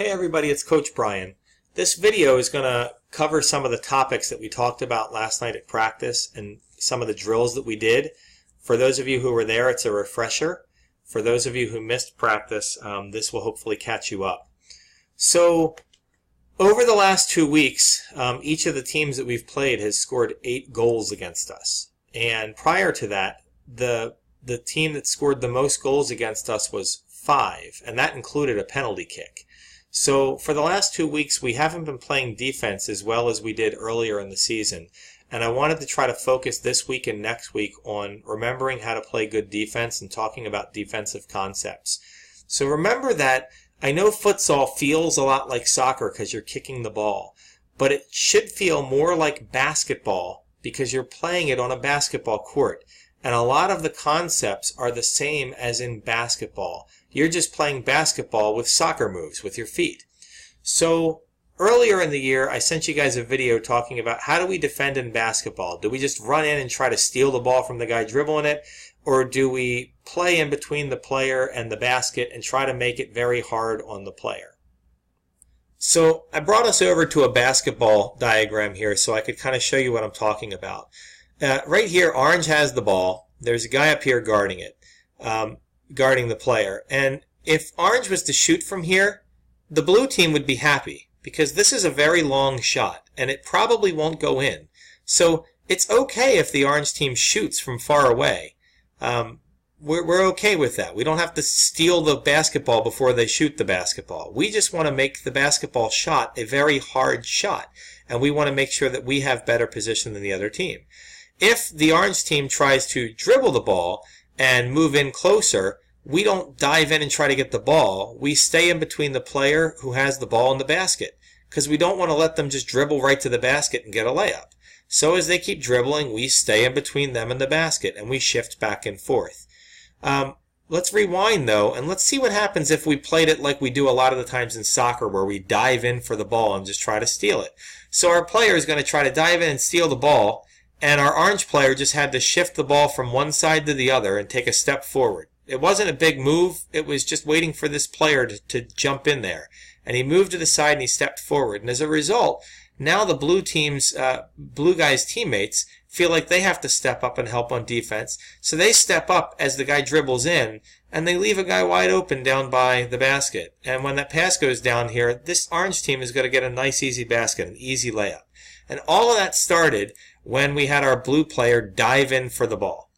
Hey everybody, it's Coach Brian. This video is going to cover some of the topics that we talked about last night at practice and some of the drills that we did. For those of you who were there, it's a refresher. For those of you who missed practice, this will hopefully catch you up. So, over the last 2 weeks, each of the teams that we've played has scored 8 goals against us. And prior to that, the team that scored the most goals against us was 5, and that included a penalty kick. So for the last 2 weeks, we haven't been playing defense as well as we did earlier in the season. And I wanted to try to focus this week and next week on remembering how to play good defense and talking about defensive concepts. So remember that I know futsal feels a lot like soccer because you're kicking the ball, but it should feel more like basketball because you're playing it on a basketball court. And a lot of the concepts are the same as in basketball. You're just playing basketball with soccer moves with your feet. So earlier in the year, I sent you guys a video talking about how do we defend in basketball. Do we just run in and try to steal the ball from the guy dribbling it? Or do we play in between the player and the basket and try to make it very hard on the player? So I brought us over to a basketball diagram here so I could kind of show you what I'm talking about. Right here, orange has the ball. There's a guy up here guarding it, guarding the player. And if orange was to shoot from here, the blue team would be happy because this is a very long shot and it probably won't go in. So it's okay if the orange team shoots from far away. We're okay with that. We don't have to steal the basketball before they shoot the basketball. We just want to make the basketball shot a very hard shot, and we want to make sure that we have better position than the other team. If the orange team tries to dribble the ball and move in closer, we don't dive in and try to get the ball. We stay in between the player who has the ball and the basket because we don't want to let them just dribble right to the basket and get a layup. So as they keep dribbling, we stay in between them and the basket and we shift back and forth. Let's rewind though and let's see what happens if we played it like we do a lot of the times in soccer where we dive in for the ball and just try to steal it. So our player is going to try to dive in and steal the ball, and our orange player just had to shift the ball from one side to the other and take a step forward. It wasn't a big move. It was just waiting for this player to jump in there. And he moved to the side and he stepped forward. And as a result, now the blue guy's teammates feel like they have to step up and help on defense. So they step up as the guy dribbles in, and they leave a guy wide open down by the basket. And when that pass goes down here, this orange team is going to get a nice easy basket, an easy layup. And all of that started when we had our blue player dive in for the ball.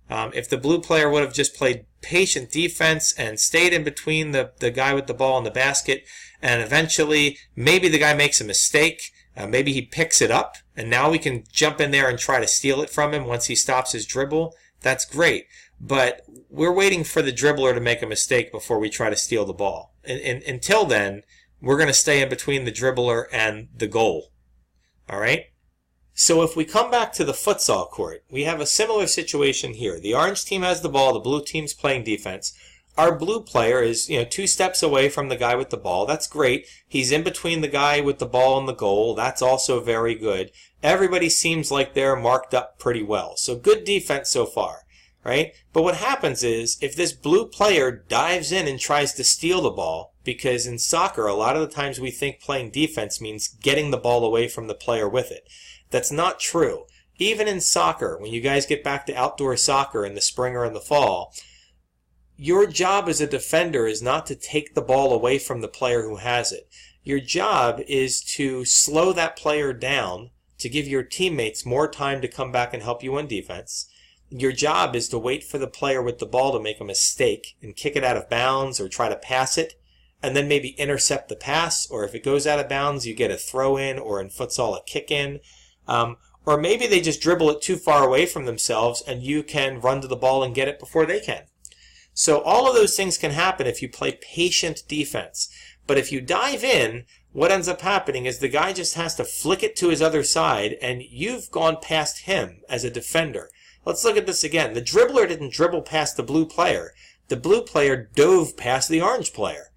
If the blue player would have just played patient defense and stayed in between the guy with the ball and the basket, and eventually maybe the guy makes a mistake, maybe he picks it up, and now we can jump in there and try to steal it from him once he stops his dribble, that's great. But we're waiting for the dribbler to make a mistake before we try to steal the ball. And until then, we're going to stay in between the dribbler and the goal. All right? So if we come back to the futsal court, we have a similar situation here. The orange team has the ball, the blue team's playing defense. Our blue player is, 2 steps away from the guy with the ball. That's great. He's in between the guy with the ball and the goal. That's also very good. Everybody seems like they're marked up pretty well. So good defense so far, right? But what happens is if this blue player dives in and tries to steal the ball, because in soccer a lot of the times we think playing defense means getting the ball away from the player with it. That's not true. Even in soccer, when you guys get back to outdoor soccer in the spring or in the fall, your job as a defender is not to take the ball away from the player who has it. Your job is to slow that player down to give your teammates more time to come back and help you on defense. Your job is to wait for the player with the ball to make a mistake and kick it out of bounds or try to pass it, and then maybe intercept the pass, or if it goes out of bounds, you get a throw in, or in futsal, a kick in. Or maybe they just dribble it too far away from themselves and you can run to the ball and get it before they can. So all of those things can happen if you play patient defense. But if you dive in, what ends up happening is the guy just has to flick it to his other side and you've gone past him as a defender. Let's look at this again. The dribbler didn't dribble past the blue player. The blue player dove past the orange player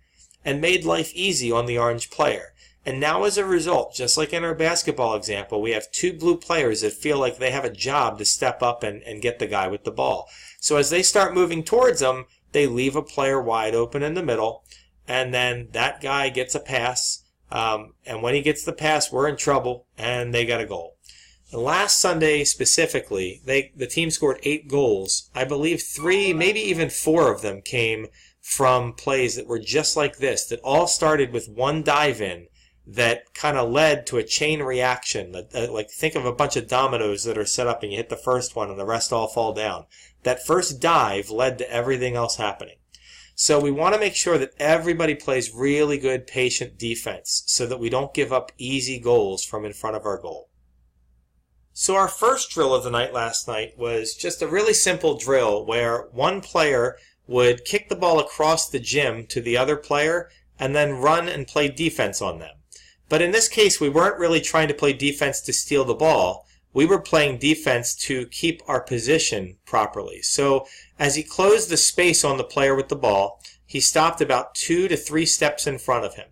and made life easy on the orange player. And now as a result, just like in our basketball example, we have 2 blue players that feel like they have a job to step up and get the guy with the ball. So as they start moving towards them, they leave a player wide open in the middle, and then that guy gets a pass, and when he gets the pass, we're in trouble, and they got a goal. And last Sunday specifically, the team scored 8 goals. I believe 3, maybe even 4 of them came from plays that were just like this, that all started with one dive in that kind of led to a chain reaction. Like think of a bunch of dominoes that are set up and you hit the first one and the rest all fall down. That first dive led to everything else happening. So we want to make sure that everybody plays really good, patient defense so that we don't give up easy goals from in front of our goal. So our first drill of the night last night was just a really simple drill where one player would kick the ball across the gym to the other player and then run and play defense on them. But in this case, we weren't really trying to play defense to steal the ball. We were playing defense to keep our position properly. So as he closed the space on the player with the ball, he stopped about 2 to 3 steps in front of him.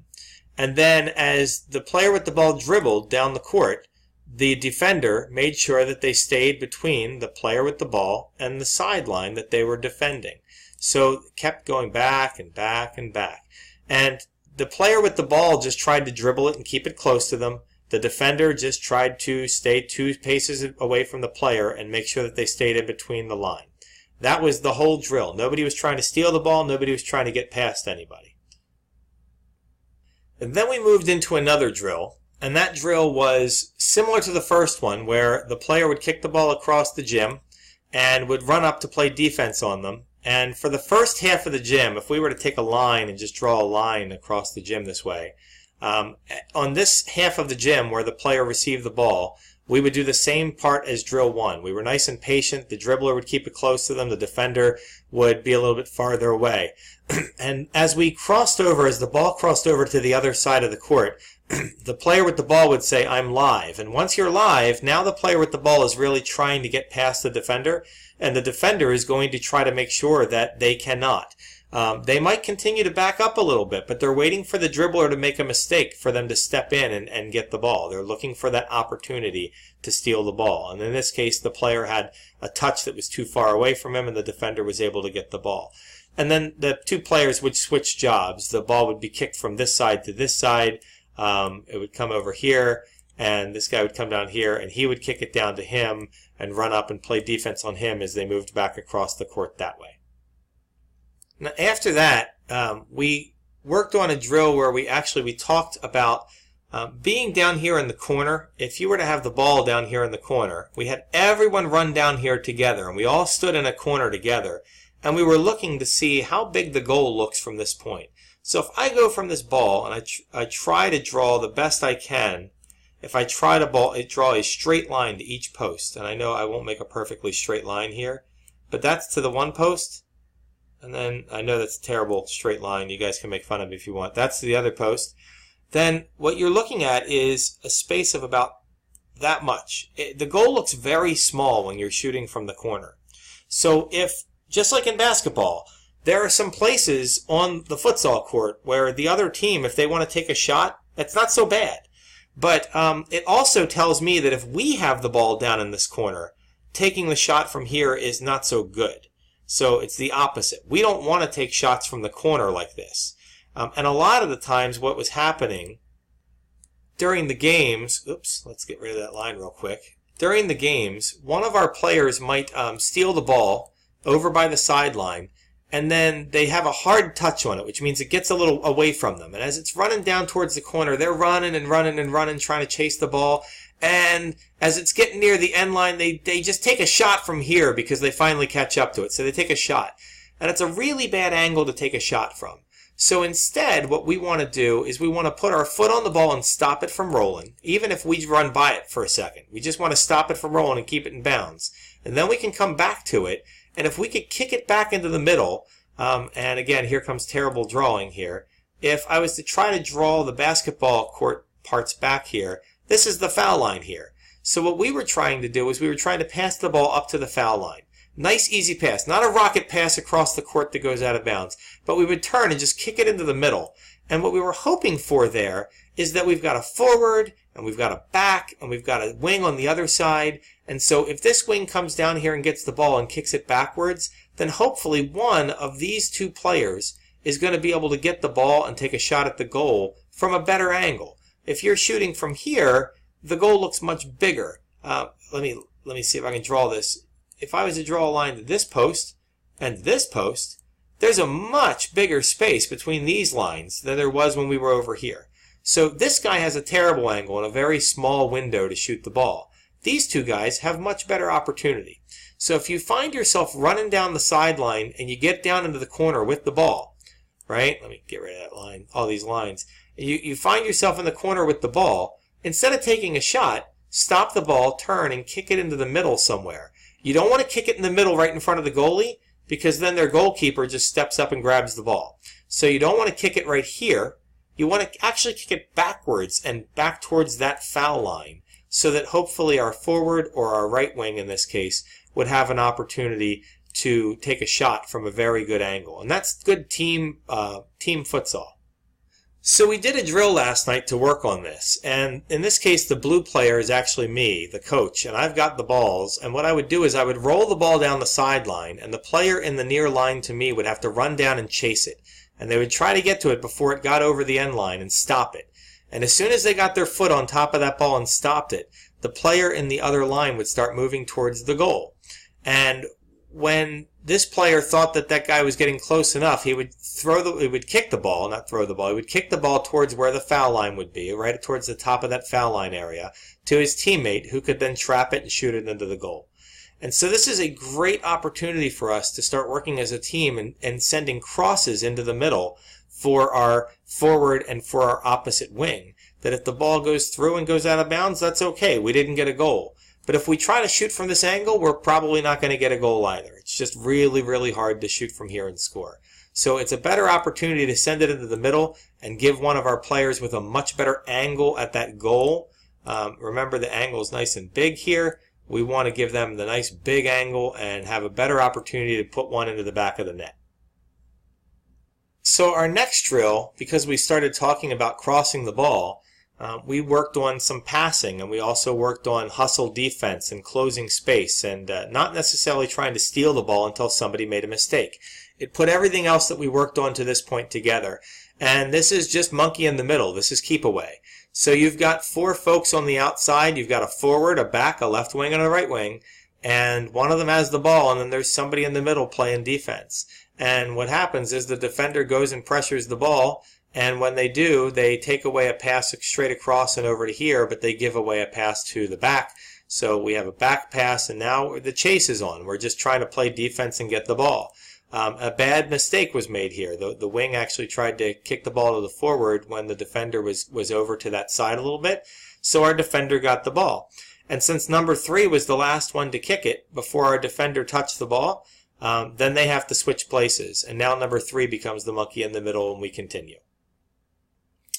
And then as the player with the ball dribbled down the court, the defender made sure that they stayed between the player with the ball and the sideline that they were defending. So it kept going back and back and back. And the player with the ball just tried to dribble it and keep it close to them. The defender just tried to stay 2 paces away from the player and make sure that they stayed in between the line. That was the whole drill. Nobody was trying to steal the ball. Nobody was trying to get past anybody. And then we moved into another drill. And that drill was similar to the first one, where the player would kick the ball across the gym and would run up to play defense on them. And for the first half of the gym, if we were to take a line and just draw a line across the gym this way, on this half of the gym where the player received the ball, we would do the same part as drill 1. We were nice and patient. The dribbler would keep it close to them. The defender would be a little bit farther away. And as we crossed over, as the ball crossed over to the other side of the court, the player with the ball would say, "I'm live." And once you're live, now the player with the ball is really trying to get past the defender, and the defender is going to try to make sure that they cannot. They might continue to back up a little bit, but they're waiting for the dribbler to make a mistake for them to step in and get the ball. They're looking for that opportunity to steal the ball. And in this case, the player had a touch that was too far away from him, and the defender was able to get the ball. And then the 2 players would switch jobs. The ball would be kicked from this side to this side. It would come over here, and this guy would come down here, and he would kick it down to him and run up and play defense on him as they moved back across the court that way. Now, after that, we worked on a drill where we talked about being down here in the corner. If you were to have the ball down here in the corner, we had everyone run down here together, and we all stood in a corner together, and we were looking to see how big the goal looks from this point. So if I go from this ball and I try to draw the best I can, if I try to draw a straight line to each post, and I know I won't make a perfectly straight line here, but that's to the one post, and then I know that's a terrible straight line. You guys can make fun of me if you want. That's to the other post. Then what you're looking at is a space of about that much. The goal looks very small when you're shooting from the corner. So if, just like in basketball, there are some places on the futsal court where the other team, if they want to take a shot, that's not so bad. But it also tells me that if we have the ball down in this corner, taking the shot from here is not so good. So it's the opposite. We don't want to take shots from the corner like this. And a lot of the times what was happening during the games, oops, let's get rid of that line real quick. During the games, one of our players might steal the ball over by the sideline, and then they have a hard touch on it, which means it gets a little away from them. And as it's running down towards the corner, they're running and running and running, trying to chase the ball. And as it's getting near the end line, they just take a shot from here because they finally catch up to it. So they take a shot. And it's a really bad angle to take a shot from. So instead, what we want to do is we want to put our foot on the ball and stop it from rolling, even if we run by it for a second. We just want to stop it from rolling and keep it in bounds. And then we can come back to it. And if we could kick it back into the middle, and again, here comes terrible drawing here. If I was to try to draw the basketball court parts back here, this is the foul line here. So what we were trying to do is we were trying to pass the ball up to the foul line. Nice, easy pass. Not a rocket pass across the court that goes out of bounds. But we would turn and just kick it into the middle. And what we were hoping for there is that we've got a forward, and we've got a back, and we've got a wing on the other side. And so if this wing comes down here and gets the ball and kicks it backwards, then hopefully one of these 2 players is going to be able to get the ball and take a shot at the goal from a better angle. If you're shooting from here, the goal looks much bigger. Let me see if I can draw this. If I was to draw a line to this post and this post, there's a much bigger space between these lines than there was when we were over here. So this guy has a terrible angle and a very small window to shoot the ball. These two guys have much better opportunity. So if you find yourself running down the sideline and you get down into the corner with the ball, right? Let me get rid of that line, all these lines. You find yourself in the corner with the ball. Instead of taking a shot, stop the ball, turn, and kick it into the middle somewhere. You don't want to kick it in the middle right in front of the goalie, because then their goalkeeper just steps up and grabs the ball. So you don't want to kick it right here. You want to actually kick it backwards and back towards that foul line, so that hopefully our forward, or our right wing in this case, would have an opportunity to take a shot from a very good angle. And that's good team futsal. So we did a drill last night to work on this, and in this case the blue player is actually me, the coach, and I've got the balls, and what I would do is I would roll the ball down the sideline, and the player in the near line to me would have to run down and chase it, and they would try to get to it before it got over the end line and stop it. And as soon as they got their foot on top of that ball and stopped it, the player in the other line would start moving towards the goal. And when this player thought that that guy was getting close enough, he would kick the ball, not throw the ball, he would kick the ball towards where the foul line would be, right towards the top of that foul line area, to his teammate, who could then trap it and shoot it into the goal. And so this is a great opportunity for us to start working as a team and sending crosses into the middle for our forward and for our opposite wing. That if the ball goes through and goes out of bounds, that's okay. We didn't get a goal. But if we try to shoot from this angle, we're probably not going to get a goal either. It's just really, really hard to shoot from here and score. So it's a better opportunity to send it into the middle and give one of our players with a much better angle at that goal. Remember, the angle is nice and big here. We want to give them the nice big angle and have a better opportunity to put one into the back of the net. So our next drill, because we started talking about crossing the ball, we worked on some passing, and we also worked on hustle defense and closing space, and not necessarily trying to steal the ball until somebody made a mistake. It put everything else that we worked on to this point together. And this is just monkey in the middle. This is keep away. So you've got four folks on the outside. You've got a forward, a back, a left wing, and a right wing. And one of them has the ball, and then there's somebody in the middle playing defense. And what happens is the defender goes and pressures the ball, and when they do, they take away a pass straight across and over to here, but they give away a pass to the back. So we have a back pass, and now the chase is on. We're just trying to play defense and get the ball. A bad mistake was made here. The wing actually tried to kick the ball to the forward when the defender was over to that side a little bit. So our defender got the ball. And since number 3 was the last one to kick it before our defender touched the ball, then they have to switch places. And now number 3 becomes the monkey in the middle, and we continue.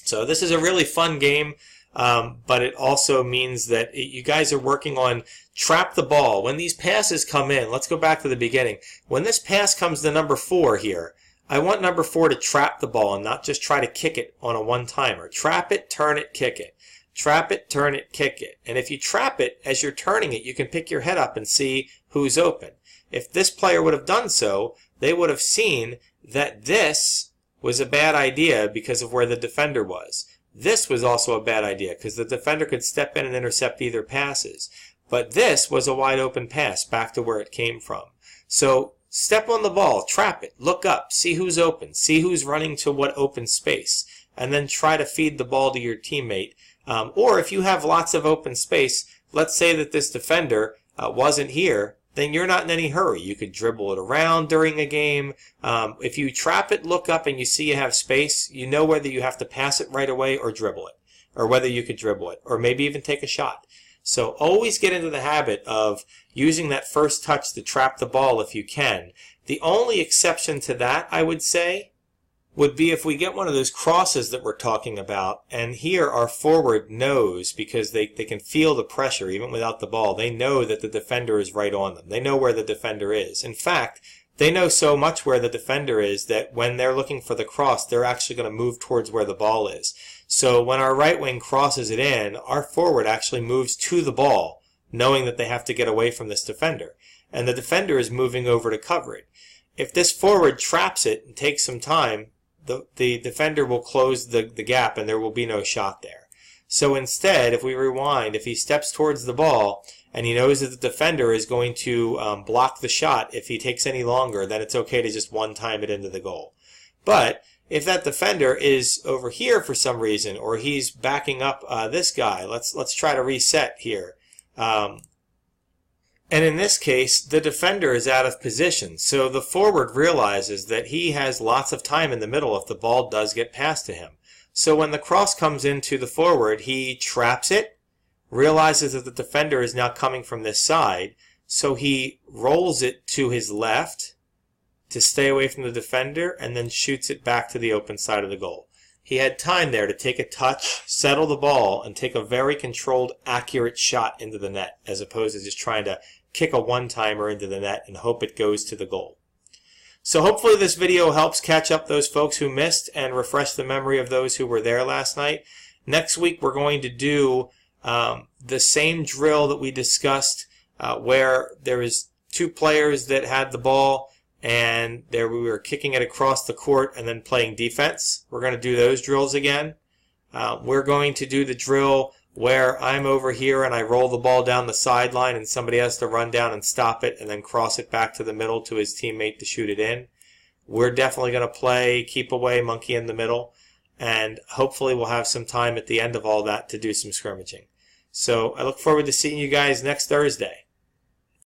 So this is a really fun game, but it also means that you guys are working on trap the ball. When these passes come in, let's go back to the beginning. When this pass comes to number 4 here, I want number 4 to trap the ball and not just try to kick it on a one-timer. Trap it, turn it, kick it. Trap it, turn it, kick it. And if you trap it, as you're turning it, you can pick your head up and see who's open. If this player would have done so, they would have seen that this was a bad idea because of where the defender was. This was also a bad idea because the defender could step in and intercept either passes. But this was a wide open pass back to where it came from. So step on the ball, trap it, look up, see who's open, see who's running to what open space, and then try to feed the ball to your teammate. Or if you have lots of open space, let's say that this defender wasn't here, then you're not in any hurry. You could dribble it around during a game. If you trap it, look up, and you see you have space, you know whether you have to pass it right away or dribble it, or whether you could dribble it, or maybe even take a shot. So always get into the habit of using that first touch to trap the ball if you can. The only exception to that, I would say, would be if we get one of those crosses that we're talking about, and here our forward knows, because they can feel the pressure even without the ball. They know that the defender is right on them. They know where the defender is. In fact, they know so much where the defender is that when they're looking for the cross, they're actually going to move towards where the ball is. So when our right wing crosses it in, our forward actually moves to the ball, knowing that they have to get away from this defender. And the defender is moving over to cover it. if this forward traps it and takes some time, the defender will close the gap and there will be no shot there. So instead, if we rewind, if he steps towards the ball and he knows that the defender is going to block the shot if he takes any longer, then it's okay to just one-time it into the goal. But if that defender is over here for some reason, or he's backing up this guy, let's try to reset here. And in this case, the defender is out of position. So the forward realizes that he has lots of time in the middle if the ball does get passed to him. So when the cross comes into the forward, he traps it, realizes that the defender is now coming from this side, so he rolls it to his left to stay away from the defender, and then shoots it back to the open side of the goal. He had time there to take a touch, settle the ball, and take a very controlled, accurate shot into the net, as opposed to just trying to kick a one-timer into the net and hope it goes to the goal. So hopefully this video helps catch up those folks who missed and refresh the memory of those who were there last night. Next week we're going to do the same drill that we discussed where there was two players that had the ball and we were kicking it across the court and then playing defense. We're going to do those drills again. We're going to do the drill where I'm over here and I roll the ball down the sideline and somebody has to run down and stop it and then cross it back to the middle to his teammate to shoot it in. We're definitely going to play keep away, monkey in the middle, and hopefully we'll have some time at the end of all that to do some scrimmaging. So I look forward to seeing you guys next Thursday.